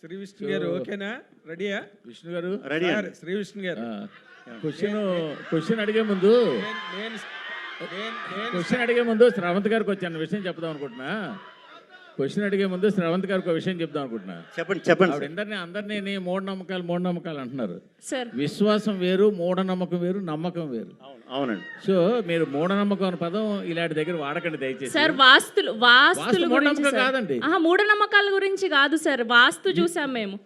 శ్రీ విష్ణు గారు ఓకేనా? రెడీయా? విష్ణు గారు రెడీ. శ్రీ విష్ణు గారు క్వశ్చన్ అడిగే ముందు నేను క్వశ్చన్ అడిగే ముందు శ్రవంత్ గారికి వచ్చాను విషయం చెప్దాం అనుకుంటున్నా. క్వశ్చన్ అడిగే ముందు శ్రవంత్ గారికి ఒక విషయం చెప్దాం అనుకుంటున్నా. చెప్పండి ఆవిడ అందరినీ మూఢనమ్మకాలు అంటున్నారు. సార్ విశ్వాసం వేరు, మూఢనమ్మకం వేరు, నమ్మకం వేరు. అవునండి. సో మీరు మూఢనమ్మకం అనే పదం ఇలాంటి దగ్గర వాడకండి దయచేసి. సార్ వాస్తుల గురించి మూఢనమ్మకం కాదండి. మూఢనమ్మకాల గురించి కాదు సార్, వాస్తు చూసాం మేము.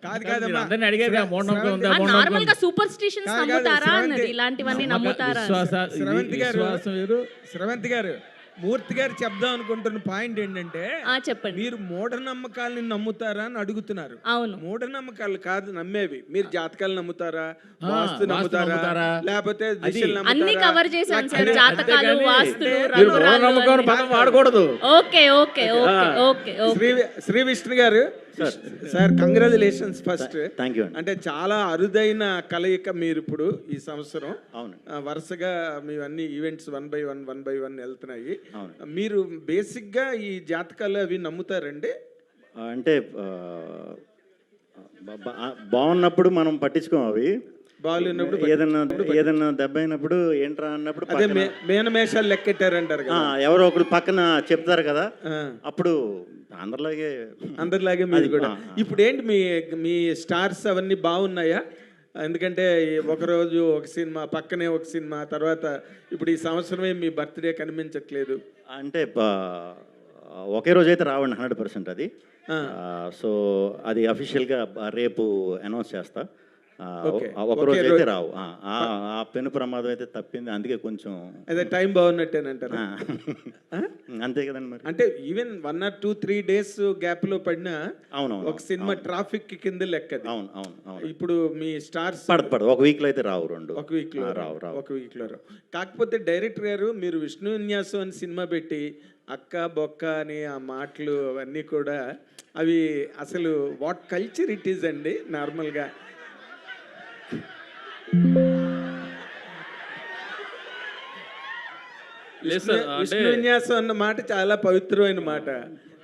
మీరు అందరినీ అడిగారు మూఢనమ్మకం ఉందా, నార్మల్ గా సూపర్ స్టిషన్స్ నమ్ముతారా అన్నది, ఇలాంటివన్నీ నమ్ముతారా? విశ్వాసం వేరు. శ్రవంత్ గారు, మూర్తి గారు చెప్దాం అనుకుంటున్న పాయింట్ ఏంటంటే చెప్పండి. మీరు మూఢనమ్మకాలని నమ్ముతారా అని అడుగుతున్నారు. అవును, మూఢనమ్మకాలు కాదు నమ్మేవి. మీరు జాతకాలు నమ్ముతారా, వాస్తు నమ్ముతారా, లేకపోతే దిశలు అన్ని కవర్ చేశాను సార్. జాతకాలు, వాస్తులు, పదం వాడకూడదు. Okay okay okay okay. Shri Vishnu గారు sir, congratulations first. Thank you. అంటే చాలా అరుదైన కలయిక మీరు ఇప్పుడు ఈ సంవత్సరం. అవును. వరుసగా మీ అన్ని ఈవెంట్స్ వన్ బై వన్ వెళ్తున్నాయి. మీరు బేసిక్ గా ఈ జాతకాలు అవి నమ్ముతారండి? అంటే బాగున్నప్పుడు మనం పట్టించుకోం, అవి బాగున్నప్పుడు ఏదన్నా దెబ్బ అయినప్పుడు ఏంట్రా అన్నప్పుడు అదే మేనమేషాలు లెక్కెట్టారంటారు కదా, ఎవరో ఒకరు పక్కన చెప్తారు కదా, అప్పుడు అందరిలాగే మీరు కూడా. ఇప్పుడు ఏంటి మీ స్టార్స్ అవన్నీ బాగున్నాయా? ఎందుకంటే ఒకరోజు ఒక సినిమా, పక్కనే ఒక సినిమా, తర్వాత ఇప్పుడు ఈ సంవత్సరమే మీ బర్త్డే కనిపించట్లేదు. అంటే ఒకే రోజు అయితే రావండి 100% అది. సో అది అఫీషియల్గా రేపు అనౌన్స్ చేస్తా. ఒకరోజు అయితే రావు. ఆ పెను ప్రమాదం అయితే తప్పింది, అందుకే కొంచెం అదే టైం బాగున్నట్టేనంటారు. అంతే కదండి మరి. అంటే ఈవెన్ 1 or 2-3 days గ్యాప్ లో పడినా అవునవును ఒక సినిమా ట్రాఫిక్ కింద లెక్కది. అవును. ఇప్పుడు మీ స్టార్స్ పడదు ఒక వీక్ లో అయితే రావు, ఒక వీక్ లో రావు. కాకపోతే డైరెక్టర్ గారు మీరు విష్ణు విన్యాసం అని సినిమా పెట్టి అక్క బొక్క అని ఆ మాటలు అవన్నీ కూడా అవి అసలు వాట్ కల్చర్ ఇట్ ఈస్ అండి. నార్మల్గా విష్ణు విన్యాసం అన్న మాట చాలా పవిత్రమైన మాట.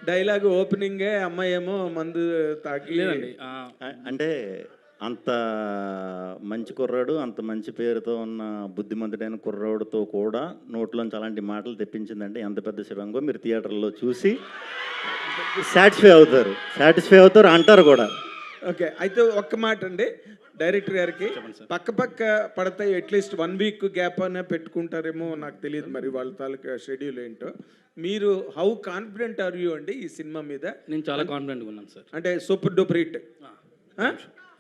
డైలాగ్ ఓపెనింగే అమ్మాయి ఏమో మందు తాకి, అంటే అంత మంచి కుర్రాడు, అంత మంచి పేరుతో ఉన్న బుద్ధిమంతుడైన కుర్రాడుతో కూడా నోట్లోంచి అలాంటి మాటలు తెప్పించిందంటే ఎంత పెద్ద శివంగో మీరు థియేటర్లో చూసి సాటిస్ఫై అవుతారు అంటారు కూడా. ఓకే, అయితే ఒక్క మాట అండి డైరెక్టర్ గారికి, పక్క పడతాయి అట్లీస్ట్ 1 week గ్యాప్ అనే పెట్టుకుంటారేమో నాకు తెలియదు, మరి వాళ్ళ తాలూకా షెడ్యూల్ ఏంటో. మీరు హౌ కాన్ఫిడెంట్ ఆర్ యూ అండి ఈ సినిమా మీద? నేను చాలా కాన్ఫిడెంట్గా ఉన్నాను సార్. అంటే సూపర్ డూపర్ హిట్.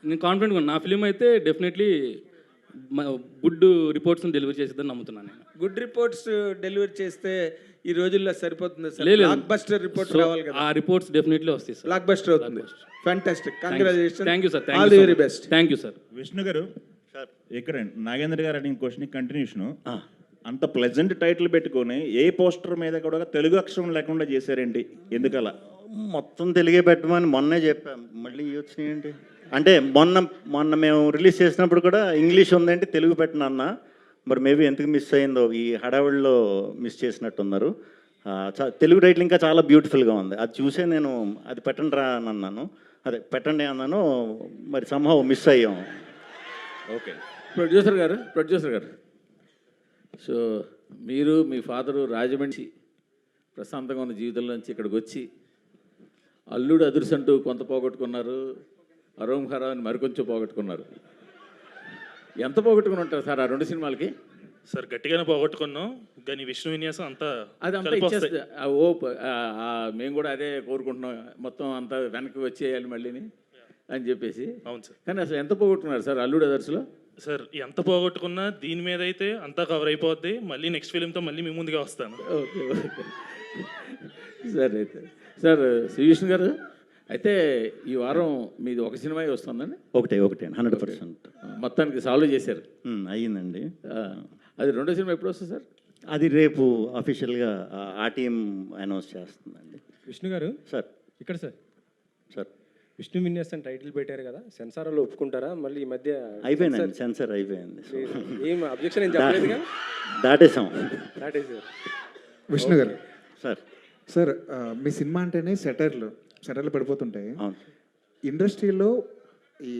నేను కాన్ఫిడెంట్గా ఉన్నాను. నా ఫిలిం అయితే డెఫినెట్లీ గుడ్ రిపోర్ట్స్ని డెలివరీ చేసేదని నమ్ముతున్నాను నేను. గుడ్ రిపోర్ట్స్ డెలివరీ చేస్తే ఈ రోజుల్లో సరిపోతుంది సార్. లేదు, బ్లాక్ బస్టర్ రిపోర్ట్స్ రావాలి కదా. ఆ రిపోర్ట్స్ డెఫినెట్లీ వస్తాయి సార్. బ్లాక్ బస్టర్ అవుతుంది. Fantastic, congratulations. Thank you sir. All the very best. Thank you sir. Vishnu గారు, ఇక్కడ నాగేంద్ర గారు అడిగిన క్వశ్చన్ కంటిన్యూషన్. అంత ప్లెజెంట్ టైటిల్ పెట్టుకొని ఏ పోస్టర్ మీద కూడా తెలుగు అక్షరం లేకుండా చేశారేంటి? ఎందుకలా? మొత్తం తెలుగే పెట్టమని మొన్నే చెప్పాం, మళ్ళీ వచ్చినాయండి. అంటే మొన్న మేము రిలీజ్ చేసినప్పుడు కూడా ఇంగ్లీష్ ఉందంటే తెలుగు పెట్టినన్న, మరి మేబీ ఎందుకు మిస్ అయిందో ఈ హడావిడిలో మిస్ చేసినట్టున్నారు. తెలుగు టైటిల్ ఇంకా చాలా బ్యూటిఫుల్గా ఉంది. అది చూసే నేను అది పెట్టండి రా అని అన్నాను, అదే పెట్టండి అన్నాను, మరి సంహవ్ మిస్ అయ్యాం. ఓకే, ప్రొడ్యూసర్ గారు, సో మీరు మీ ఫాదరు రాజమండ్రి ప్రశాంతంగా ఉన్న జీవితంలోంచి ఇక్కడికి వచ్చి అల్లుడు అదుర్సంటూ కొంత పోగొట్టుకున్నారు, అరోంహరా అని మరికొంచెం పోగొట్టుకున్నారు. ఎంత పోగొట్టుకుని ఉంటారు సార్ ఆ 2 సినిమాలకి? సార్ గట్టిగానే పోగొట్టుకున్నాం, కానీ విష్ణు విన్యాసం అంతా అదంతా ఇచ్చేస్తే మేము కూడా అదే కోరుకుంటున్నాం, మొత్తం అంతా వెనక్కి వచ్చేయాలి మళ్ళీని అని చెప్పేసి. అవును సార్. కానీ అసలు ఎంత పోగొట్టుకున్నారు సార్ అల్లుడు అదర్స్లో? సార్ ఎంత పోగొట్టుకున్నా దీని మీద అయితే అంతా కవర్ అయిపోద్ది. మళ్ళీ నెక్స్ట్ ఫిలింతో మళ్ళీ మీ ముందుగా వస్తాను. Okay sir. అయితే సార్ శ్రీ విష్ణు గారు, అయితే ఈ వారం మీది ఒక సినిమా వస్తుందండి? ఒకటే 100% మొత్తానికి సాల్వ్ చేశారు. అయ్యిందండి. అది 2వ సినిమా ఎప్పుడు వస్తుంది సార్? అది రేపు అఫీషియల్గా ఆ టీం అనౌన్స్ చేస్తుందండి. విష్ణు గారు సార్, ఇక్కడ సార్ విష్ణు విన్యాసం టైటిల్ పెట్టారు కదా, సెన్సార్లో ఒప్పుకుంటారా? మళ్ళీ ఈ మధ్య అయిపోయిందండి, సెన్సార్ అయిపోయింది. ఏం అబ్జెక్షన్ ఏం చెప్పలేదుగా? దాటేసాం. విష్ణు గారు సార్ సార్, మీ సినిమా అంటేనే సెటర్లు పడిపోతుంటాయి. ఇండస్ట్రీలో ఈ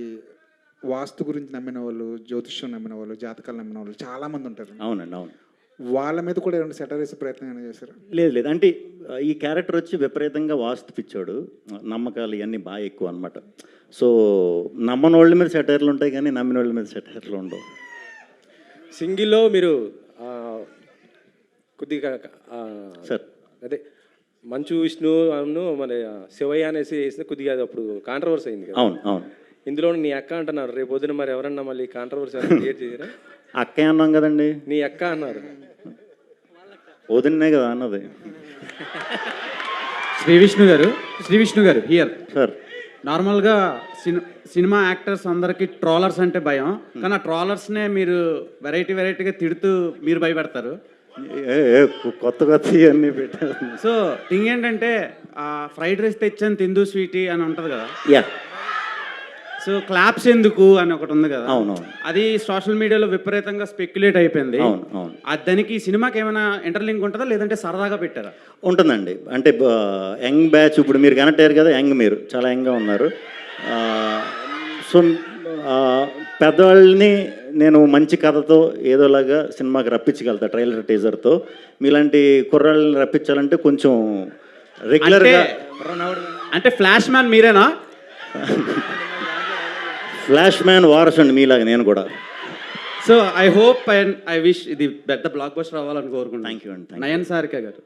వాస్తు గురించి నమ్మిన వాళ్ళు, జ్యోతిష్యం నమ్మిన వాళ్ళు, జాతకాలు నమ్మిన వాళ్ళు చాలామంది ఉంటారు. అవునండి, అవును. వాళ్ళ మీద కూడా ఏమైనా సెటర్ వేసే ప్రయత్నం ఏమైనా చేశారు? లేదు లేదు, అంటే ఈ క్యారెక్టర్ వచ్చి విపరీతంగా వాస్తు పిచ్చోడు, నమ్మకాలు ఇవన్నీ బాగా ఎక్కువ అనమాట. సో నమ్మని వాళ్ళ మీద సెటైర్లు ఉంటాయి కానీ నమ్మిన వాళ్ళ మీద సెటైర్లు ఉండవు. సింగిల్లో మీరు కొద్దిగా సార్ అదే మంచు విష్ణు అను మన శివయ్య అనేసి వేస్తే కొద్దిగా అది అప్పుడు కాంట్రవర్సీ అయింది కదా. అవును, అవును. ఇందులో నీ అక్క అంటున్నారు, రేపు పొద్దున మరి ఎవరన్నా మళ్ళీ కాంట్రవర్సీ క్రియేట్ చేయరా? అక్కే అన్నాం కదండి. నీ అక్క అన్నారు. వదిన్నే కదా అన్నది. శ్రీ విష్ణు గారు హియర్ సార్ నార్మల్గా సినిమా యాక్టర్స్ అందరికి ట్రోలర్స్ అంటే భయం, కానీ ఆ ట్రోలర్స్నే మీరు వెరైటీగా తిడుతూ మీరు భయపెడతారు. కొత్త ఇవన్నీ పెట్టారు. సో థింగ్ ఏంటంటే ఫ్రైడ్ రైస్ తెచ్చాను తిందు స్వీటీ అని ఉంటుంది కదా, యా. సో క్లాప్స్ ఎందుకు అని ఒకటి ఉంది కదా, అవునవును, అది సోషల్ మీడియాలో విపరీతంగా స్పెక్యులేట్ అయిపోయింది. అవును, అవును. దానికి ఈ సినిమాకి ఏమైనా ఇంటర్లింక్ ఉంటుందా లేదంటే సరదాగా పెట్టారా? ఉంటుందండి. అంటే యంగ్ బ్యాచ్, ఇప్పుడు మీరు కనెక్ట్ అయ్యారు కదా, మీరు చాలా యంగ్గా ఉన్నారు. సో పెద్దవాళ్ళని నేను మంచి కథతో ఏదోలాగా సినిమాకి రప్పించగలుగుతా, ట్రైలర్ టీజర్తో. మీలాంటి కుర్రాళ్ళని రప్పించాలంటే కొంచెం రెగ్యులర్గా. అంటే ఫ్లాష్ మ్యాన్ మీరేనా? ఫ్లాష్ మ్యాన్ వారస్ అండి మీలాగా నేను కూడా. So I hope and I wish ఇది పెద్ద బ్లాక్ బస్టర్ అవ్వాలని కోరుకుంటున్నాను. థ్యాంక్ యూ అండి. నయన్ సారిక గారు,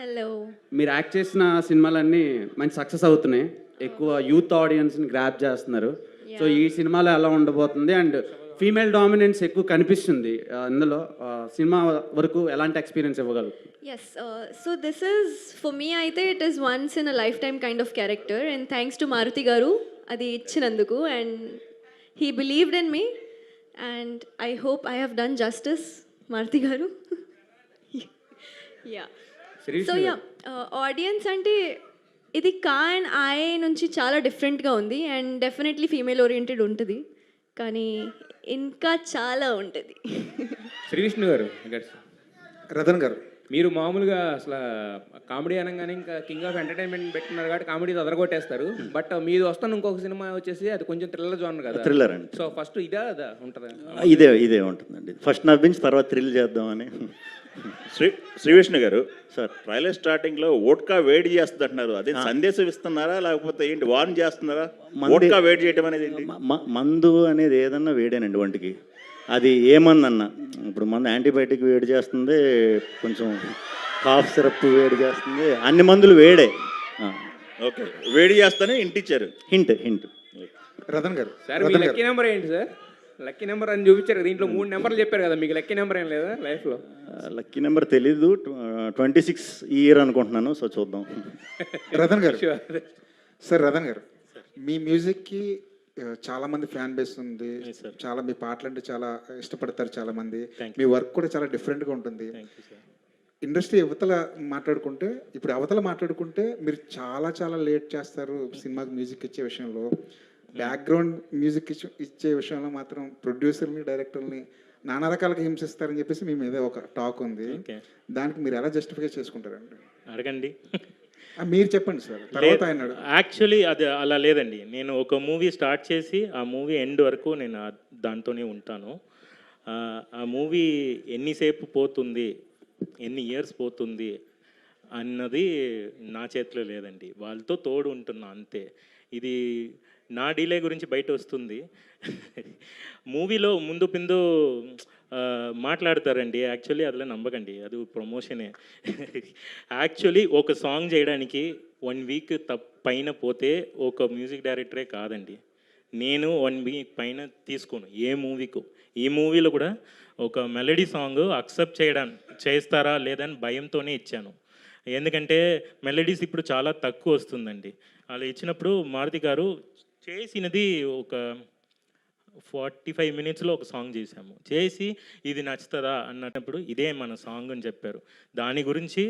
హలో. మీరు యాక్ట్ చేసిన సినిమాలన్నీ మంచి సక్సెస్ అవుతున్నాయి, ఎక్కువ యూత్ ఆడియన్స్ని గ్రాప్ చేస్తున్నారు. సో ఈ సినిమాలో ఎలా ఉండబోతుంది అండ్ ఫీమేల్ డామినెన్స్ ఎక్కువ కనిపిస్తుంది ఇందులో, సినిమా వరకు ఎలాంటి ఎక్స్పీరియన్స్ ఇవ్వగలరు? Yes, so this is, for me, I think it is once in a lifetime kind of character, and thanks to Maruti Garu, adi ichinanduku, and he believed in me, and I hope I have done justice, Maruti Garu. Yeah. So yeah, audience ante ఇది కా and I నుంచి చాలా డిఫరెంట్గా ఉంది and definitely female oriented ఉంటుంది, కానీ ఇంకా చాలా ఉంటుంది. శ్రీ విష్ణు గారు, రతన్ గారు, మీరు మామూలుగా అసలు కామెడీ అనగానే ఇంకా కింగ్ ఆఫ్ ఎంటర్టైన్మెంట్ పెట్టున్నారు కాబట్టి కామెడీ అదరగొట్టేస్తారు. బట్ మీరు వస్తాను ఇంకొక సినిమా వచ్చేసి అది కొంచెం థ్రిల్లర్ జోనర్ కదా. థ్రిల్లర్ అండి. సో ఫస్ట్ ఇదే అదా ఉంటుందా? ఇదే ఉంటుందండి. ఫస్ట్ నవ్వించి తర్వాత థ్రిల్ చేద్దామని. శ్రీ విష్ణు గారు సార్, ట్రైలర్ స్టార్టింగ్ లో ఓట్కా వేడి చేస్తుంది అంటున్నారు, అదే సందేశం ఇస్తున్నారా లేకపోతే ఏంటి, వార్న్ చేస్తున్నారా? ఓట్కా వేడి చేయడం అనేది ఏంటి? మందు అనేది ఏదన్నా వేడేనండి ఒంటికి. అది ఏమన్నా ఇప్పుడు మందు యాంటీబయాటిక్ వేడి చేస్తుంది, కొంచెం కాఫ్ సిరప్ వేడి చేస్తుంది, అన్ని మందులు వేడే. ఓకే, వేడి చేస్తానే ఇంటిచ్చారు. హింట్. రతన్ గారు, సార్ మీ లక్కీ నెంబర్ ఏంటి సార్? లక్కీ నెంబర్ అని చూపించారు, దీంట్లో 3 నెంబర్లు చెప్పారు కదా, మీకు లక్కీ నెంబర్ ఏం లేదా లైఫ్లో? లక్కీ నెంబర్ తెలీదు, 26 ఈ ఇయర్ అనుకుంటున్నాను. సో చూద్దాం. రతన్ గారు, సార్ రతన్ గారు, మీ మ్యూజిక్కి చాలా మంది ఫ్యాన్ బేస్ ఉంది, చాలా మీ పాటలు అంటే చాలా ఇష్టపడతారు చాలా మంది, మీ వర్క్ కూడా చాలా డిఫరెంట్గా ఉంటుంది. ఇండస్ట్రీ అవతల మాట్లాడుకుంటే మీరు చాలా లేట్ చేస్తారు సినిమాకి మ్యూజిక్ ఇచ్చే విషయంలో. బ్యాక్గ్రౌండ్ మ్యూజిక్ ఇచ్చే విషయంలో మాత్రం ప్రొడ్యూసర్ని, డైరెక్టర్ని నానా రకాలుగా హింసిస్తారని చెప్పేసి మీ మీద ఒక టాక్ ఉంది. దానికి మీరు ఎలా జస్టిఫై చేసుకుంటారండి? అడగండి. మీరు చెప్పండి సార్, తర్వాత ఆయన. యాక్చువల్లీ అది అలా లేదండి. నేను ఒక మూవీ స్టార్ట్ చేసి ఆ మూవీ ఎండ్ వరకు నేను దాంతోనే ఉంటాను. ఆ మూవీ ఎన్నిసేపు పోతుంది, ఎన్ని ఇయర్స్ పోతుంది అన్నది నా చేతిలో లేదండి, వాళ్ళతో తోడు ఉంటున్నా అంతే. ఇది నా డిలే గురించి బయట వస్తుంది. మూవీలో ముందు పిందు మాట్లాడతారండి, యాక్చువల్లీ అదిలో నమ్మకండి, అది ప్రమోషనే. యాక్చువల్లీ ఒక సాంగ్ చేయడానికి 1 వీక్ పైన పోతే ఒక మ్యూజిక్ డైరెక్టరే కాదండి, నేను 1 వీక్ పైన తీసుకోను ఏ మూవీకు. ఈ మూవీలో కూడా ఒక మెలడీ సాంగ్ అక్సెప్ట్ చేస్తారా లేదని భయంతోనే ఇచ్చాను. ఎందుకంటే మెలడీస్ ఇప్పుడు చాలా తక్కువ వస్తుందండి. అలా ఇచ్చినప్పుడు మారుతి గారు చేసినది ఒక 45 మినిట్స్లో ఒక సాంగ్ చేశాము. చేసి ఇది నచ్చుతుందా అన్నప్పుడు ఇదే మన సాంగ్ అని చెప్పారు. దాని గురించి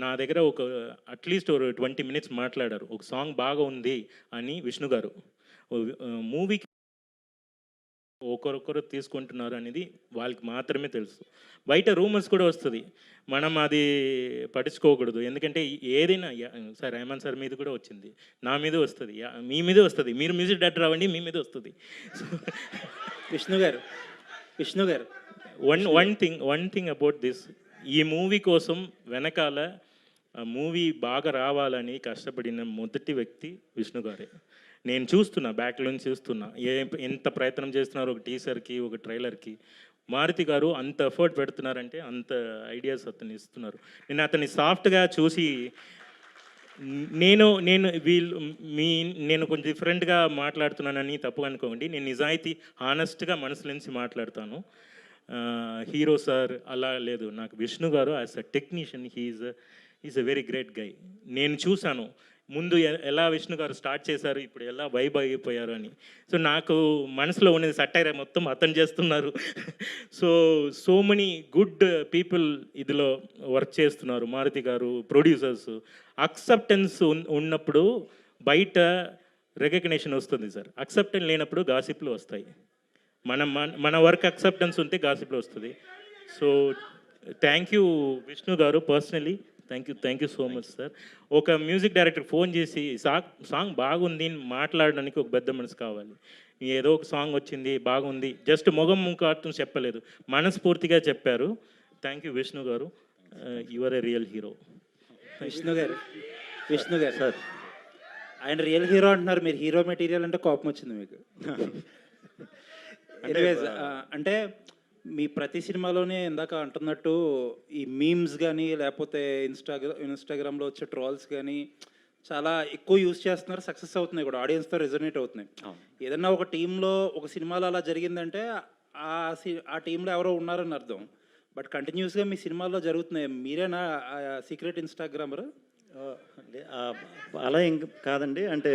నా దగ్గర ఒక అట్లీస్ట్ ఒక 20 మినిట్స్ మాట్లాడారు. ఒక సాంగ్ బాగా ఉంది అని విష్ణు గారు. మూవీకి ఒకరొకరు తీసుకుంటున్నారు అనేది వాళ్ళకి మాత్రమే తెలుసు. బయట రూమర్స్ కూడా వస్తుంది, మనం అది పట్టించుకోకూడదు. ఎందుకంటే ఏదైనా సార్ రెహమాన్ సార్ మీద కూడా వచ్చింది, నా మీద వస్తుంది, మీ మీద వస్తుంది. మీరు మ్యూజిక్ డైరెక్టర్ అవ్వండి, మీ మీద వస్తుంది. విష్ణు గారు వన్ థింగ్ అబౌట్ దిస్, ఈ మూవీ కోసం వెనకాల మూవీ బాగా రావాలని కష్టపడిన మొదటి వ్యక్తి విష్ణు గారే. నేను చూస్తున్నా, బ్యాక్ నుంచి చూస్తున్నా ఎంత ప్రయత్నం చేస్తున్నారు ఒక టీజర్కి, ఒక ట్రైలర్కి. మారుతి గారు అంత ఎఫర్ట్ పెడుతున్నారంటే అంత ఐడియాస్ అతను ఇస్తున్నారు. నేను అతన్ని సాఫ్ట్గా చూసి నేను కొంచెం డిఫరెంట్గా మాట్లాడుతున్నానని తప్పు అనుకోండి. నేను నిజాయితీ హానెస్ట్గా మనసు నుంచి మాట్లాడతాను. హీరో సార్ అలా లేదు, నాకు విష్ణు గారు as a technician is a very great guy. నేను చూశాను ముందు ఎలా విష్ణు గారు స్టార్ట్ చేశారు, ఇప్పుడు ఎలా వైబ్ అయిపోయారు అని. సో నాకు మనసులో ఉన్నది సటైర్ మొత్తం అతను చేస్తున్నారు. సో మెనీ గుడ్ పీపుల్ ఇదిలో వర్క్ చేస్తున్నారు. మారుతి గారు, ప్రొడ్యూసర్స్. అక్సెప్టెన్స్ ఉన్నప్పుడు బయట రికగ్నిషన్ వస్తుంది సార్, అక్సెప్టెన్స్ లేనప్పుడు గాసిప్లు వస్తాయి. మన వర్క్ అక్సెప్టెన్స్ ఉంటే గాసిప్లు వస్తుంది. సో థ్యాంక్ యూ విష్ణు గారు, personally thank you so much sir. ఒక మ్యూజిక్ డైరెక్టర్ ఫోన్ చేసి సాంగ్ బాగుంది మాట్లాడడానికి ఒక పెద్ద మనసు కావాలి. ఏదో ఒక సాంగ్ వచ్చింది బాగుంది, జస్ట్ మొగం ముఖార్థం చెప్పలేదు, మనస్ఫూర్తిగా చెప్పారు. Thank you Vishnu garu, you are a real hero. Vishnu గారు సార్, ఆయన రియల్ హీరో అంటున్నారు, మీరు హీరో మెటీరియల్ అంటే కోపం వచ్చింది మీకు. అంటే మీ ప్రతి సినిమాలోనే ఇందాక అంటున్నట్టు ఈ మీమ్స్ కానీ లేకపోతే ఇన్స్టాగ్రామ్లో వచ్చే ట్రోల్స్ కానీ చాలా ఎక్కువ యూజ్ చేస్తున్నారు, సక్సెస్ అవుతున్నాయి కూడా, ఆడియన్స్తో రెజొనేట్ అవుతున్నాయి. ఏదన్నా ఒక టీంలో ఒక సినిమాలో అలా జరిగిందంటే ఆ టీంలో ఎవరో ఉన్నారని అర్థం. బట్ కంటిన్యూస్గా మీ సినిమాల్లో జరుగుతున్నాయి. మీరేనా సీక్రెట్ ఇన్స్టాగ్రామర్? అలా ఇంక కాదండి. అంటే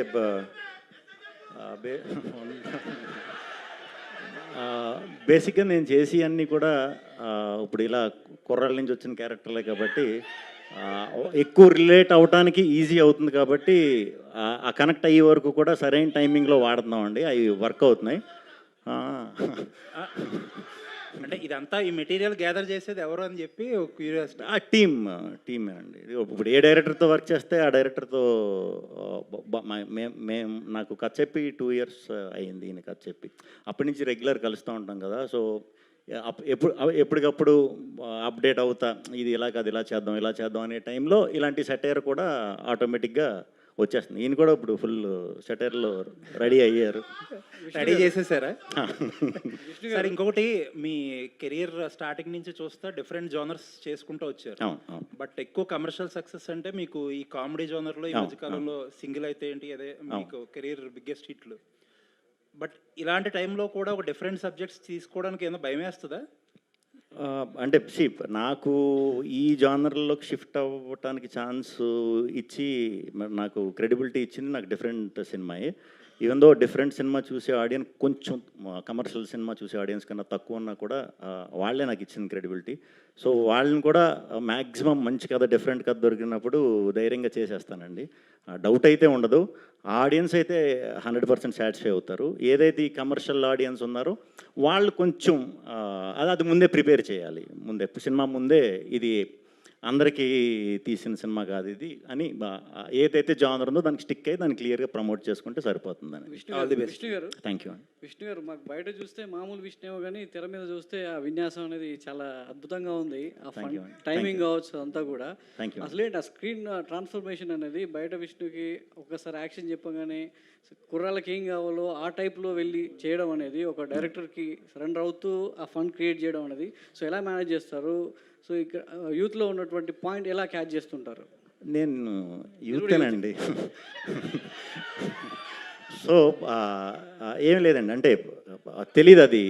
బేసిక్గా నేను చేసి అన్నీ కూడా ఇప్పుడు ఇలా కుర్రాళ్ళ నుంచి వచ్చిన క్యారెక్టర్లే కాబట్టి ఎక్కువ రిలేట్ అవడానికి ఈజీ అవుతుంది. కాబట్టి ఆ కనెక్ట్ అయ్యే వరకు కూడా సరైన టైమింగ్లో వాడుతున్నామండి, అవి వర్క్ అవుతున్నాయి. అంటే ఇదంతా ఈ మెటీరియల్ గ్యాదర్ చేసేది ఎవరు అని చెప్పి క్యూరియాసిటీ. టీమే అండి. ఇప్పుడు ఏ డైరెక్టర్తో వర్క్ చేస్తే ఆ డైరెక్టర్తో మేము నాకు కథ చెప్పి 2 years అయ్యింది ఈయన కథ చెప్పి. అప్పటి నుంచి రెగ్యులర్ కలుస్తూ ఉంటాం కదా. సో ఎప్పటికప్పుడు అప్డేట్ అవుతా, ఇది ఇలా కాదు ఇలా చేద్దాం అనే టైంలో ఇలాంటి సెటైర్ కూడా ఆటోమేటిక్గా వచ్చేస్తుంది. ఈయన కూడా ఇప్పుడు ఫుల్ సెటైర్లో రెడీ అయ్యారు. రెడీ చేసేసారా సార్? ఇంకొకటి, మీ కెరీర్ స్టార్టింగ్ నుంచి చూస్తే డిఫరెంట్ జోనర్స్ చేసుకుంటూ వచ్చారు. బట్ ఎక్కువ కమర్షియల్ సక్సెస్ అంటే మీకు ఈ కామెడీ జోనర్లో ఈ మధ్యకాలంలో సింగిల్ అయితే ఏంటి, అదే మీకు కెరీర్ బిగ్గెస్ట్ హిట్లు. బట్ ఇలాంటి టైంలో కూడా ఒక డిఫరెంట్ సబ్జెక్ట్స్ తీసుకోవడానికి ఏమైనా భయం వేస్తుందా? అంటే నాకు ఈ జానర్లోకి షిఫ్ట్ అవ్వటానికి ఛాన్స్ ఇచ్చి నాకు క్రెడిబిలిటీ ఇచ్చింది నాకు డిఫరెంట్ సినిమాయే. ఈవెన్ దో డిఫరెంట్ సినిమా చూసే ఆడియన్స్ కొంచెం కమర్షియల్ సినిమా చూసే ఆడియన్స్ కన్నా తక్కువ ఉన్నా కూడా వాళ్ళే నాకు ఇచ్చిన క్రెడిబిలిటీ. సో వాళ్ళని కూడా మ్యాక్సిమం మంచి కథ, డిఫరెంట్ కథ దొరికినప్పుడు ధైర్యంగా చేసేస్తానండి. డౌట్ అయితే ఉండదు. ఆడియన్స్ అయితే 100% సాటిస్ఫై అవుతారు. ఏదైతే ఈ కమర్షియల్ ఆడియన్స్ ఉన్నారో వాళ్ళు కొంచెం అది ముందే ప్రిపేర్ చేయాలి. సినిమా ముందే ఇది అందరికీ తీసిన సినిమా కాదు ఇది అని ఏదైతే జానర్ ఉందో దానికి స్టిక్ అయ్యి దాన్ని క్లియర్గా ప్రమోట్ చేసుకుంటే సరిపోతుందని. విష్ణు గారు థ్యాంక్ యూ. విష్ణు గారు, మాకు బయట చూస్తే మామూలు విష్ణు కానీ తెర మీద చూస్తే ఆ విన్యాసం అనేది చాలా అద్భుతంగా ఉంది. ఆ టైమింగ్ కావచ్చు అంతా కూడా. అసలేంటి ఆ స్క్రీన్ ట్రాన్స్ఫర్మేషన్ అనేది బయట విష్ణుకి ఒకసారి యాక్షన్ చెప్పగానే కుర్రాళ్ళకి ఏం కావాలో ఆ టైప్లో వెళ్ళి చేయడం అనేది ఒక డైరెక్టర్కి సరెండర్ అవుతూ ఆ ఫన్ క్రియేట్ చేయడం అనేది సో ఎలా మేనేజ్ చేస్తారు? సో ఇక్కడ యూత్లో ఉన్నటువంటి పాయింట్ ఎలా క్యాచ్ చేస్తుంటారు? నేను యూతేనండి. సో ఏం లేదండి, అంటే తెలీదు అది.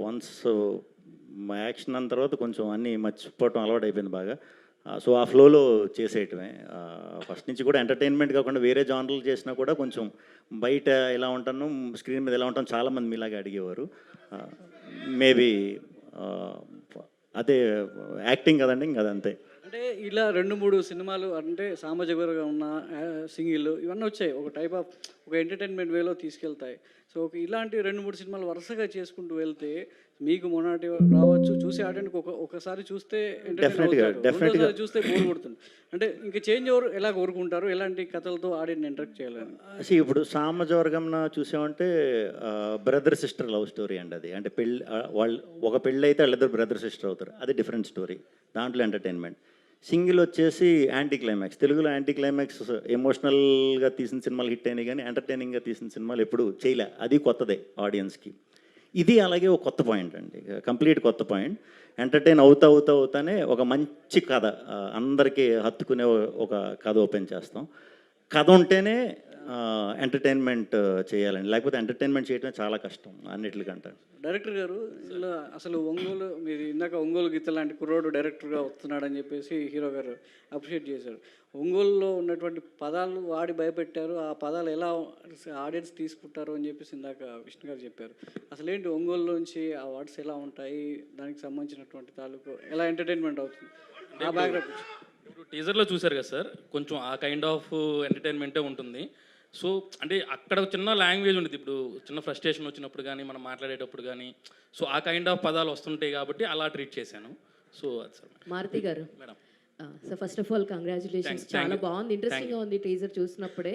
వన్స్ మా యాక్షన్ అన్న తర్వాత కొంచెం అన్నీ మర్చిపోవటం అలవాటు అయిపోయింది బాగా. సో ఆ ఫ్లోలో చేసేయటమే. ఫస్ట్ నుంచి కూడా ఎంటర్టైన్మెంట్ కాకుండా వేరే జానర్లు చేసినా కూడా కొంచెం బయట ఎలా ఉంటాను, స్క్రీన్ మీద ఎలా ఉంటాను చాలామంది మీలాగా అడిగేవారు. మేబీ అదే యాక్టింగ్ కదండి, ఇంకా అదంతే. అంటే ఇలా 2-3 సినిమాలు అంటే సామాజిక వర్గం ఉన్న సింగిల్ ఇవన్నీ వచ్చాయి. ఒక టైప్ ఆఫ్ ఒక ఎంటర్టైన్మెంట్ వేలో తీసుకెళ్తాయి. సో ఇలాంటి 2-3 సినిమాలు వరుసగా చేసుకుంటూ వెళ్తే మీకు మొన్నటి రావచ్చు, చూసే ఆడియన్కి ఒకసారి చూస్తే రెండోసారి చూస్తే బోర్ కొడుతుంది. అంటే ఇంకా చేంజ్ ఓవర్ ఎలా కోరుకుంటారు, ఎలాంటి కథలతో ఆడియన్ ఇంటరాక్ట్ చేయాలని? ఇప్పుడు సామజవర్గంన చూసామంటే బ్రదర్ సిస్టర్ లవ్ స్టోరీ అండి అది. అంటే పెళ్ళి వాళ్ళు ఒక పెళ్ళి అయితే వాళ్ళిద్దరు బ్రదర్ సిస్టర్ అవుతారు, అది డిఫరెంట్ స్టోరీ, దాంట్లో ఎంటర్టైన్మెంట్. సింగిల్ వచ్చేసి యాంటీ క్లైమాక్స్. తెలుగులో యాంటీ క్లైమాక్స్ ఎమోషనల్గా తీసిన సినిమాలు హిట్ అయినాయి, కానీ ఎంటర్టైనింగ్గా తీసిన సినిమాలు ఎప్పుడు చేయలే, అది కొత్తదే ఆడియన్స్కి. ఇది అలాగే ఒక కొత్త పాయింట్ అండి, కంప్లీట్ కొత్త పాయింట్. ఎంటర్టైన్ అవుతానే ఒక మంచి కథ, అందరికీ హత్తుకునే ఒక కథ ఓపెన్ చేస్తాం. కథ ఉంటేనే ఎంటర్టైన్మెంట్ చేయాలండి, లేకపోతే ఎంటర్టైన్మెంట్ చేయడం చాలా కష్టం అన్నిటికంటే. డైరెక్టర్ గారు ఇలా అసలు ఒంగోలు, మీరు ఇందాక ఒంగోలు గీత లాంటి కుర్రోడు డైరెక్టర్గా వస్తున్నాడని చెప్పేసి హీరో గారు అప్రిషియేట్ చేశారు. ఒంగోలులో ఉన్నటువంటి పదాలు వాడి భయపెట్టారు, ఆ పదాలు ఎలా ఆడియన్స్ తీసుకుంటారు అని చెప్పేసి ఇందాక విష్ణు గారు చెప్పారు. అసలు ఏంటి ఒంగోలులోంచి ఆ వర్డ్స్ ఎలా ఉంటాయి, దానికి సంబంధించినటువంటి తాలూకు ఎలా ఎంటర్టైన్మెంట్ అవుతుంది, ఆ బ్యాక్గ్రౌండ్? ఇప్పుడు టీజర్లో చూశారు కదా సార్, కొంచెం ఆ కైండ్ ఆఫ్ ఎంటర్టైన్మెంటే ఉంటుంది. సో అంటే అక్కడ చిన్న లాంగ్వేజ్ ఉంటుంది, ఇప్పుడు చిన్న ఫ్రస్ట్రేషన్ వచ్చినప్పుడు కానీ మనం మాట్లాడేటప్పుడు కానీ, సో ఆ కైండ్ ఆఫ్ పదాలు వస్తుంటాయి కాబట్టి అలా ట్రీట్ చేశాను. సో అది సార్. మారుతి గారు madam, so first of all congratulations, చాలా బాగుంది, ఇంట్రెస్టింగ్గా ఉంది టీజర్ చూసినప్పుడే.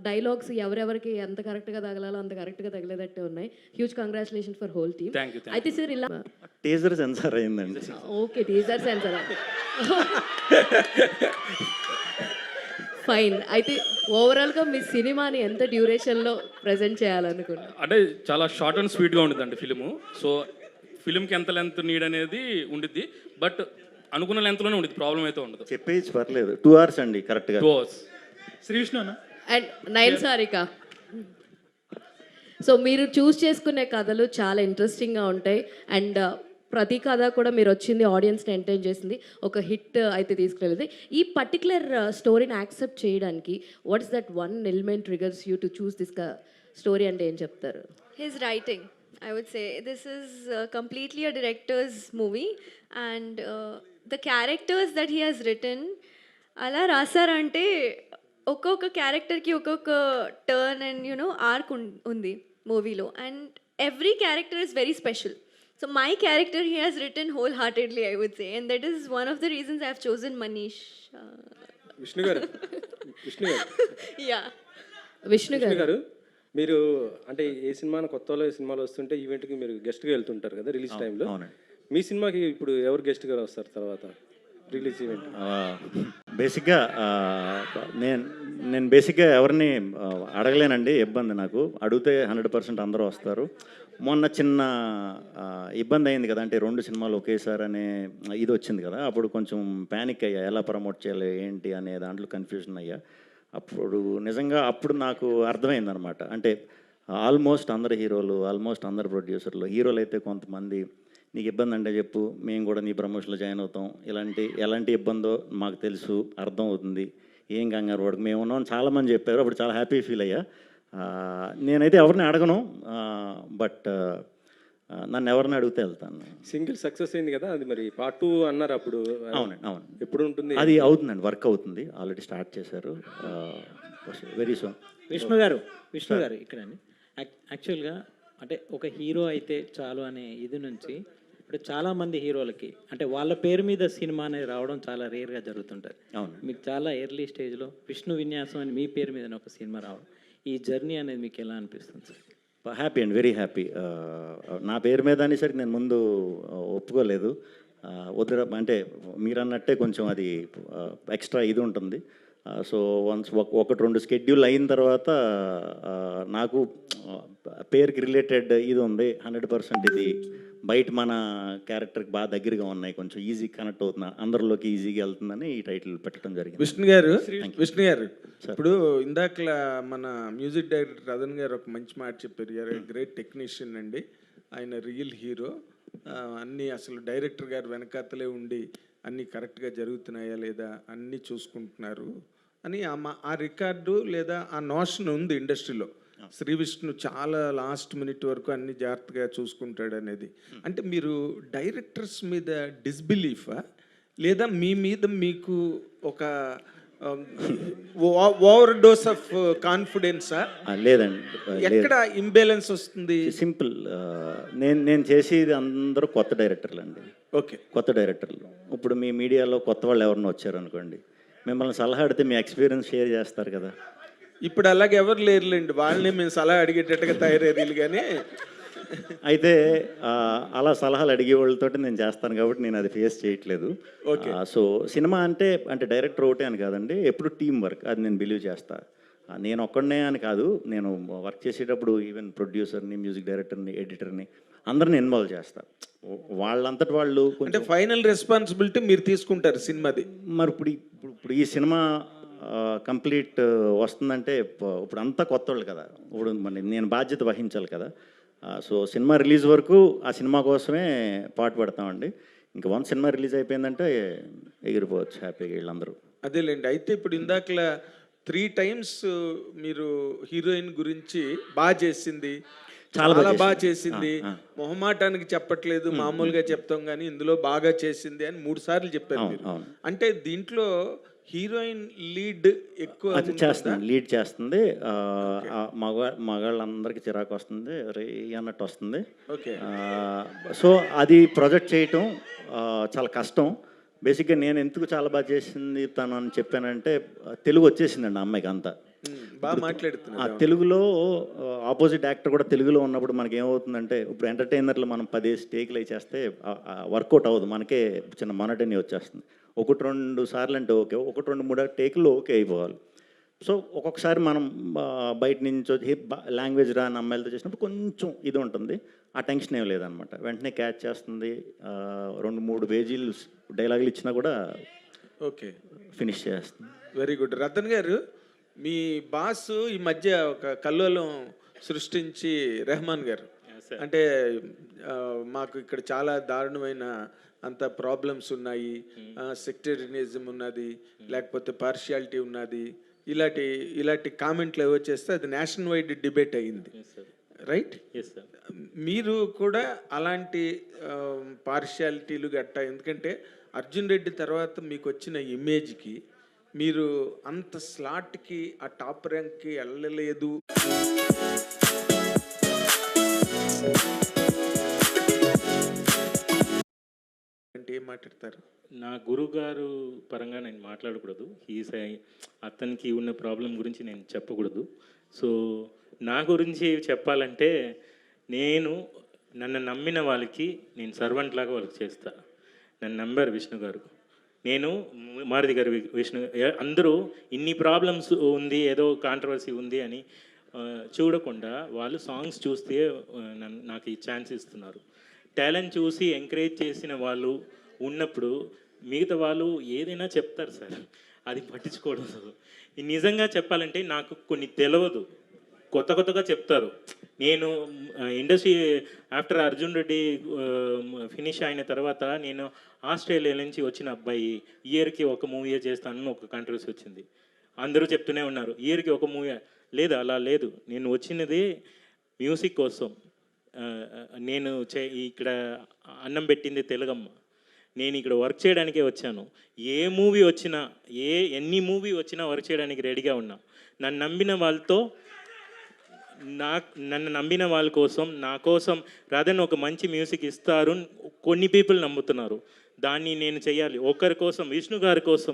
డైలాగ్స్ ఎవరెవరికి ఎంత కరెక్ట్గా తగలాలో అంత కరెక్ట్గా తగిలేదట్టే ఉన్నాయి. Huge congratulation for whole team. అయితే సార్ ఇలా టీజర్ సెన్సార్ అయిందండి. Okay, teaser censor fine. అయితే ఓవరాల్గా మీ సినిమాని ఎంత డ్యూరేషన్లో ప్రజెంట్ చేయాలనుకున్నారు? అంటే చాలా షార్ట్ అండ్ స్వీట్గా ఉంటుందండి ఫిలిము. సో ఫిలింకి ఎంత లెంత్ నీడ్ అనేది ఉండిద్ది, బట్ అనుకున్న లెంత్లోనే ఉండేది, ప్రాబ్లం అయితే ఉండదు. చెప్పేసి పర్లేదు, 2 hours అండి కరెక్ట్గా. 2 hours. శ్రీ విష్ణు అన్న అండ్ నైన్ సారిక. సో మీరు చూస్ చేసుకునే కథలు చాలా ఇంట్రెస్టింగ్గా ఉంటాయి, అండ్ ప్రతి కథ కూడా మీరు వచ్చింది ఆడియన్స్ని ఎంటర్టైన్ చేసింది, ఒక హిట్ అయితే తీసుకెళ్ళింది. ఈ పర్టికులర్ స్టోరీని యాక్సెప్ట్ చేయడానికి what is that one element triggers you to choose this story అంటే ఏం చెప్తారు? His writing, I would say. This is completely a director's movie, and the characters that he has written, అలా రాసారంటే ఒక్కొక్క క్యారెక్టర్కి ఒక్కొక్క turn and arc ఉంది మూవీలో, and every character is very special. So my character he has written wholeheartedly, I would say, and that is one of the reasons I have chosen Manish. Vishnu గారు Yeah. Vishnu గారు, మీరు అంటే ఏ సినిమాను కొత్తలో ఈ సినిమాలో వస్తుంటే ఈవెంట్కి మీరు గెస్ట్గా వెళ్తుంటారు కదా రిలీజ్ టైంలో. మీ సినిమాకి ఇప్పుడు ఎవరు గెస్ట్గా వస్తారు తర్వాత రిలీజ్ ఈవెంట్? బేసిక్గా నేను బేసిక్గా ఎవరిని అడగలేనండి, ఇబ్బంది నాకు. అడిగితే 100% అందరూ వస్తారు. మొన్న చిన్న ఇబ్బంది అయింది కదా, అంటే 2 సినిమాలు ఒకేసారి అనే ఇది వచ్చింది కదా, అప్పుడు కొంచెం ప్యానిక్ అయ్యా, ఎలా ప్రమోట్ చేయాలి ఏంటి అనే దాంట్లో కన్ఫ్యూజన్ అయ్యా. అప్పుడు నిజంగా అప్పుడు నాకు అర్థమైందనమాట, అంటే ఆల్మోస్ట్ అందరు హీరోలు, ఆల్మోస్ట్ అందరు ప్రొడ్యూసర్లు, హీరోలు అయితే కొంతమంది నీకు ఇబ్బంది అంటే చెప్పు, మేము కూడా నీ ప్రమోషన్లో జాయిన్ అవుతాం, ఎలాంటి ఇబ్బందో మాకు తెలుసు, అర్థం అవుతుంది, ఏం కంగారు పడకు, మేము ఉన్నాం చాలామంది చెప్పారు. అప్పుడు చాలా హ్యాపీ ఫీల్ అయ్యా. నేనైతే ఎవరిని అడగను, బట్ నన్ను ఎవరిని అడిగితే వెళ్తాను. సింగిల్ సక్సెస్ అయింది కదా, అది మరి పార్ట్ 2 అన్నారు అప్పుడు. అవునండి, అవును. ఎప్పుడు ఉంటుంది అది? అవుతుందండి, వర్క్ అవుతుంది, ఆల్రెడీ స్టార్ట్ చేశారు, వెరీ సూన్. విష్ణు గారు ఇక్కడండి, యాక్చువల్గా అంటే ఒక హీరో అయితే చాలు అనే ఇది నుంచి ఇప్పుడు చాలామంది హీరోలకి అంటే వాళ్ళ పేరు మీద సినిమా అనేది రావడం చాలా రేర్గా జరుగుతుంటుంది. అవును, మీకు చాలా ఎర్లీ స్టేజ్లో విష్ణు విన్యాసం అని మీ పేరు మీద ఒక సినిమా రావడం, ఈ జర్నీ అనేది మీకు ఎలా అనిపిస్తుంది సార్? హ్యాపీ అండి, వెరీ హ్యాపీ. నా పేరు మీద అనేసరికి నేను ముందు ఒప్పుకోలేదు, అంటే మీరు అన్నట్టే కొంచెం అది ఎక్స్ట్రా ఇది ఉంటుంది. సో వన్స్ 1-2 స్కెడ్యూల్ అయిన తర్వాత నాకు పేరుకి రిలేటెడ్ ఇది ఉంది, 100% ఇది బయట మన క్యారెక్టర్కి బాగా దగ్గరగా ఉన్నాయి, కొంచెం ఈజీ కనెక్ట్ అవుతున్నా, అందరిలోకి ఈజీగా వెళ్తుందని ఈ టైటిల్ పెట్టడం జరిగింది. విష్ణు గారు ఇప్పుడు ఇందాక మన మ్యూజిక్ డైరెక్టర్ రతన్ గారు ఒక మంచి మాట చెప్పారు, యూఆర్ గ్రేట్ టెక్నీషియన్ అండి, ఆయన రియల్ హీరో, అన్నీ అసలు డైరెక్టర్ గారు వెనకాతలే ఉండి అన్నీ కరెక్ట్గా జరుగుతున్నాయా లేదా అన్నీ చూసుకుంటున్నారు అని ఆ రికార్డు లేదా ఆ నోషన్ ఉంది ఇండస్ట్రీలో. శ్రీ విష్ణు చాలా లాస్ట్ మినిట్ వరకు అన్ని జాగ్రత్తగా చూసుకుంటాడు అనేది. అంటే మీరు డైరెక్టర్స్ మీద డిస్బిలీఫా లేదా మీ మీద మీకు ఒక ఓవర్ డోస్ ఆఫ్ కాన్ఫిడెన్సా? లేదండి, ఎక్కడ ఇంబ్యాలెన్స్ వస్తుంది? సింపుల్. నేను చేసేది అందరూ కొత్త డైరెక్టర్లు అండి. ఓకే, కొత్త డైరెక్టర్లు. ఇప్పుడు మీ మీడియాలో కొత్త వాళ్ళు ఎవరిని వచ్చారనుకోండి, మిమ్మల్ని సలహా అడిగితే మీ ఎక్స్పీరియన్స్ షేర్ చేస్తారు కదా. ఇప్పుడు అలాగే ఎవరు లేరులేండి, వాళ్ళని మేము సలహా అడిగేటట్టుగా తయారయ్యారు. కానీ అయితే అలా సలహాలు అడిగే వాళ్ళతో నేను చేస్తాను కాబట్టి నేను అది ఫేస్ చేయట్లేదు. సో సినిమా అంటే డైరెక్టర్ ఒకటే అని కాదండి, ఎప్పుడు టీం వర్క్, అది నేను బిలీవ్ చేస్తా. నేను ఒక్కడనే అని కాదు, నేను వర్క్ చేసేటప్పుడు ఈవెన్ ప్రొడ్యూసర్ని, మ్యూజిక్ డైరెక్టర్ని, ఎడిటర్ని అందరిని ఇన్వాల్వ్ చేస్తా. వాళ్ళంతటి వాళ్ళు అంటే ఫైనల్ రెస్పాన్సిబిలిటీ మీరు తీసుకుంటారు సినిమాది. మరి ఇప్పుడు ఈ సినిమా కంప్లీట్ వస్తుందంటే ఇప్పుడు అంతా కొత్త వాళ్ళు కదా, ఇప్పుడు మరి నేను బాధ్యత వహించాలి కదా. సో సినిమా రిలీజ్ వరకు ఆ సినిమా కోసమే పాటు పడతామండి. ఇంకా వన్ సినిమా రిలీజ్ అయిపోయిందంటే ఎగిరిపోవచ్చు హ్యాపీగా వీళ్ళందరూ. అదేలేండి. అయితే ఇప్పుడు ఇందాకలా 3 times మీరు హీరోయిన్ గురించి బాగా చేసింది, చాలా బాగా చేసింది, మొహమాటానికి చెప్పట్లేదు, మామూలుగా చెప్తాం కానీ ఇందులో బాగా చేసింది అని 3 సార్లు చెప్పారు మీరు. అంటే దీంట్లో హీరోయిన్ లీడ్ ఎక్కువ చేస్తుంది, లీడ్ చేస్తుంది. మగాళ్ళందరికీ చిరాకు వస్తుంది, రే అన్నట్టు వస్తుంది. సో అది ప్రొజెక్ట్ చేయటం చాలా కష్టం. బేసిక్గా నేను ఎందుకు చాలా బాగా చేసింది తను అని చెప్పానంటే, తెలుగు వచ్చేసిందండి ఆ అమ్మాయికి అంతా. బాగా మాట్లాడుతున్నా. తెలుగులో ఆపోజిట్ యాక్టర్ కూడా తెలుగులో ఉన్నప్పుడు మనకి ఏమవుతుందంటే, ఇప్పుడు ఎంటర్టైనర్లు మనం 10 టేకులు అయి చేస్తే వర్కౌట్ అవ్వదు, మనకే చిన్న మొనటనీ వచ్చేస్తుంది. 1-2 సార్లు అంటే ఓకే, 1-2-3 టేకులు ఓకే అయిపోవాలి. సో ఒక్కొక్కసారి మనం బయట నుంచి లాంగ్వేజ్ రాని అమ్మాయిలతో చేసినప్పుడు కొంచెం ఇది ఉంటుంది, ఆ టెన్షన్ ఏం లేదనమాట. వెంటనే క్యాచ్ చేస్తుంది. 2-3 పేజీలు డైలాగులు ఇచ్చినా కూడా ఓకే ఫినిష్ చేస్తుంది. Very good. రతన్ గారు, మీ బాస్ ఈ మధ్య ఒక కల్లోలం సృష్టించి, రెహమాన్ గారు, అంటే మాకు ఇక్కడ చాలా దారుణమైన అంత ప్రాబ్లమ్స్ ఉన్నాయి, సెక్టేరియనిజం ఉన్నది, లేకపోతే పార్షియాలిటీ ఉన్నది, ఇలాంటి కామెంట్లు ఏవో చేస్తే అది నేషనల్ వైడ్ డిబేట్ అయ్యింది, రైట్? మీరు కూడా అలాంటి పార్షియాలిటీలు గట్టా, ఎందుకంటే అర్జున్ రెడ్డి తర్వాత మీకు వచ్చిన ఇమేజ్కి మీరు అంత స్లాట్కి, ఆ టాప్ ర్యాంక్కి వెళ్ళలేదు. అంటే ఏం మాట్లాడతారు? నా గురుగారు పరంగా నేను మాట్లాడకూడదు, అతనికి ఉన్న ప్రాబ్లం గురించి నేను చెప్పకూడదు. సో నా గురించి చెప్పాలంటే, నన్ను నమ్మిన వాళ్ళకి నేను సర్వెంట్ లాగా వాళ్ళకి చేస్తా. నన్ను నమ్మారు విష్ణు గారు, నేను మారుతి గారు, విష్ణు, అందరూ ఇన్ని ప్రాబ్లమ్స్ ఉంది, ఏదో కాంట్రవర్సీ ఉంది అని చూడకుండా వాళ్ళు సాంగ్స్ చూస్తే నాకు ఈ ఛాన్స్ ఇస్తున్నారు. టాలెంట్ చూసి ఎంకరేజ్ చేసిన వాళ్ళు ఉన్నప్పుడు మిగతా వాళ్ళు ఏదైనా చెప్తారు సార్, అది పట్టించుకోవడం. నిజంగా చెప్పాలంటే నాకు కొన్ని తెలియదు, కొత్తగా చెప్తారు. నేను industry after Arjun Reddy finish అయిన తర్వాత నేను ఆస్ట్రేలియా నుంచి వచ్చిన అబ్బాయి, ఇయర్కి ఒక మూవీ చేస్తానని ఒక కాంట్రవర్సీ వచ్చింది. అందరూ చెప్తూనే ఉన్నారు ఇయర్కి ఒక మూవీ. లేదు, అలా లేదు. నేను వచ్చినది మ్యూజిక్ కోసం. నేను ఇక్కడ అన్నం పెట్టింది తెలుగమ్మ. నేను ఇక్కడ వర్క్ చేయడానికే వచ్చాను. ఏ మూవీ వచ్చినా, ఎన్ని మూవీ వచ్చినా వర్క్ చేయడానికి రెడీగా ఉన్నా. నన్ను నమ్మిన వాళ్ళ కోసం, నా కోసం రాదని ఒక మంచి మ్యూజిక్ ఇస్తారు కొన్ని పీపుల్ నమ్ముతున్నారు. దాన్ని నేను చెయ్యాలి. ఒకరి కోసం, విష్ణు గారి కోసం,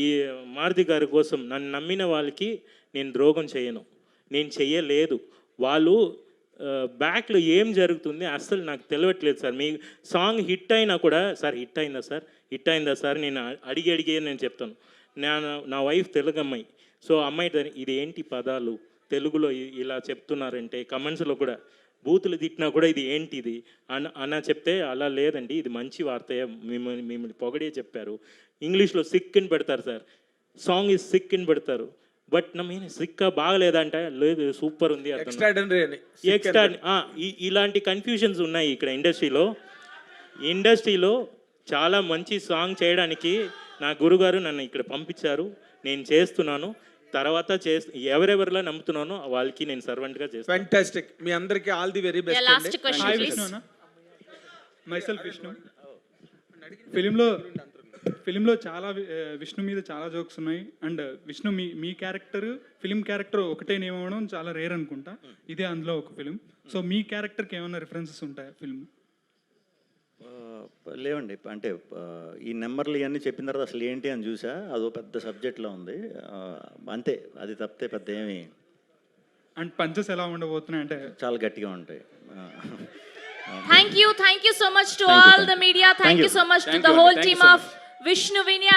ఈ మారుతి గారి కోసం, నన్ను నమ్మిన వాళ్ళకి నేను ద్రోహం చేయను, నేను చెయ్యలేదు. వాళ్ళు బ్యాక్లో ఏం జరుగుతుంది అస్సలు నాకు తెలియట్లేదు సార్. మీ సాంగ్ హిట్ అయినా కూడా, సార్ హిట్ అయిందా సార్ నేను అడిగి నేను చెప్తాను. నా వైఫ్ తెలుగు అమ్మాయి. సో అమ్మాయి ఇది ఏంటి పదాలు తెలుగులో ఇలా చెప్తున్నారంటే, కమెంట్స్లో కూడా బూతులు తిట్టినా కూడా ఇది ఏంటిది అన్న చెప్తే, అలా లేదండి, ఇది మంచి వార్త, మిమ్మల్ని పొగడే చెప్పారు. ఇంగ్లీష్లో సిక్ అని పెడతారు సార్, సాంగ్ ఈజ్ సిక్ అని పెడతారు. బట్ నా మీన్ సిక్కా బాగలేదంట, లేదు సూపర్ ఉంది, ఎక్స్ట్రా. ఇలాంటి కన్ఫ్యూజన్స్ ఉన్నాయి ఇక్కడ ఇండస్ట్రీలో. చాలా మంచి సాంగ్ చేయడానికి నా గురుగారు నన్ను ఇక్కడ పంపించారు, నేను చేస్తున్నాను. తర్వాత ఎవరెవరిలా నమ్ముతున్నానో వాళ్ళకి నేను సర్వెంట్గా చేస్తాను. ఫ్యాంటాస్టిక్. మీ అందరికీ all the very best. Last question please. Myself Vishnu. ఫిలింలో ఫిలింలో చాలా విష్ణు మీద చాలా జోక్స్ ఉన్నాయి. అండ్ విష్ణు మీ క్యారెక్టర్ ఫిలిం క్యారెక్టర్ ఒకటే నేమ్ అవ్వడం చాలా రేర్ అనుకుంటా. ఇదే అందులో ఒక ఫిలిం. సో మీ క్యారెక్టర్కి ఏమైనా రిఫరెన్సెస్ ఉంటాయా ఫిల్మ్? లేవండి. అంటే ఈ నెంబర్లు ఇవన్నీ చెప్పిన తర్వాత అసలు ఏంటి అని చూసా, అదో పెద్ద సబ్జెక్ట్లో ఉంది. అంతే, అది తప్పితే పెద్ద ఏమి. అండ్ పంచెస్ ఎలా ఉండబోతున్నాయి అంటే చాలా గట్టిగా ఉంటాయి. Thank you so much to all the media. Thank you so much to the whole team of Vishnu Vinya.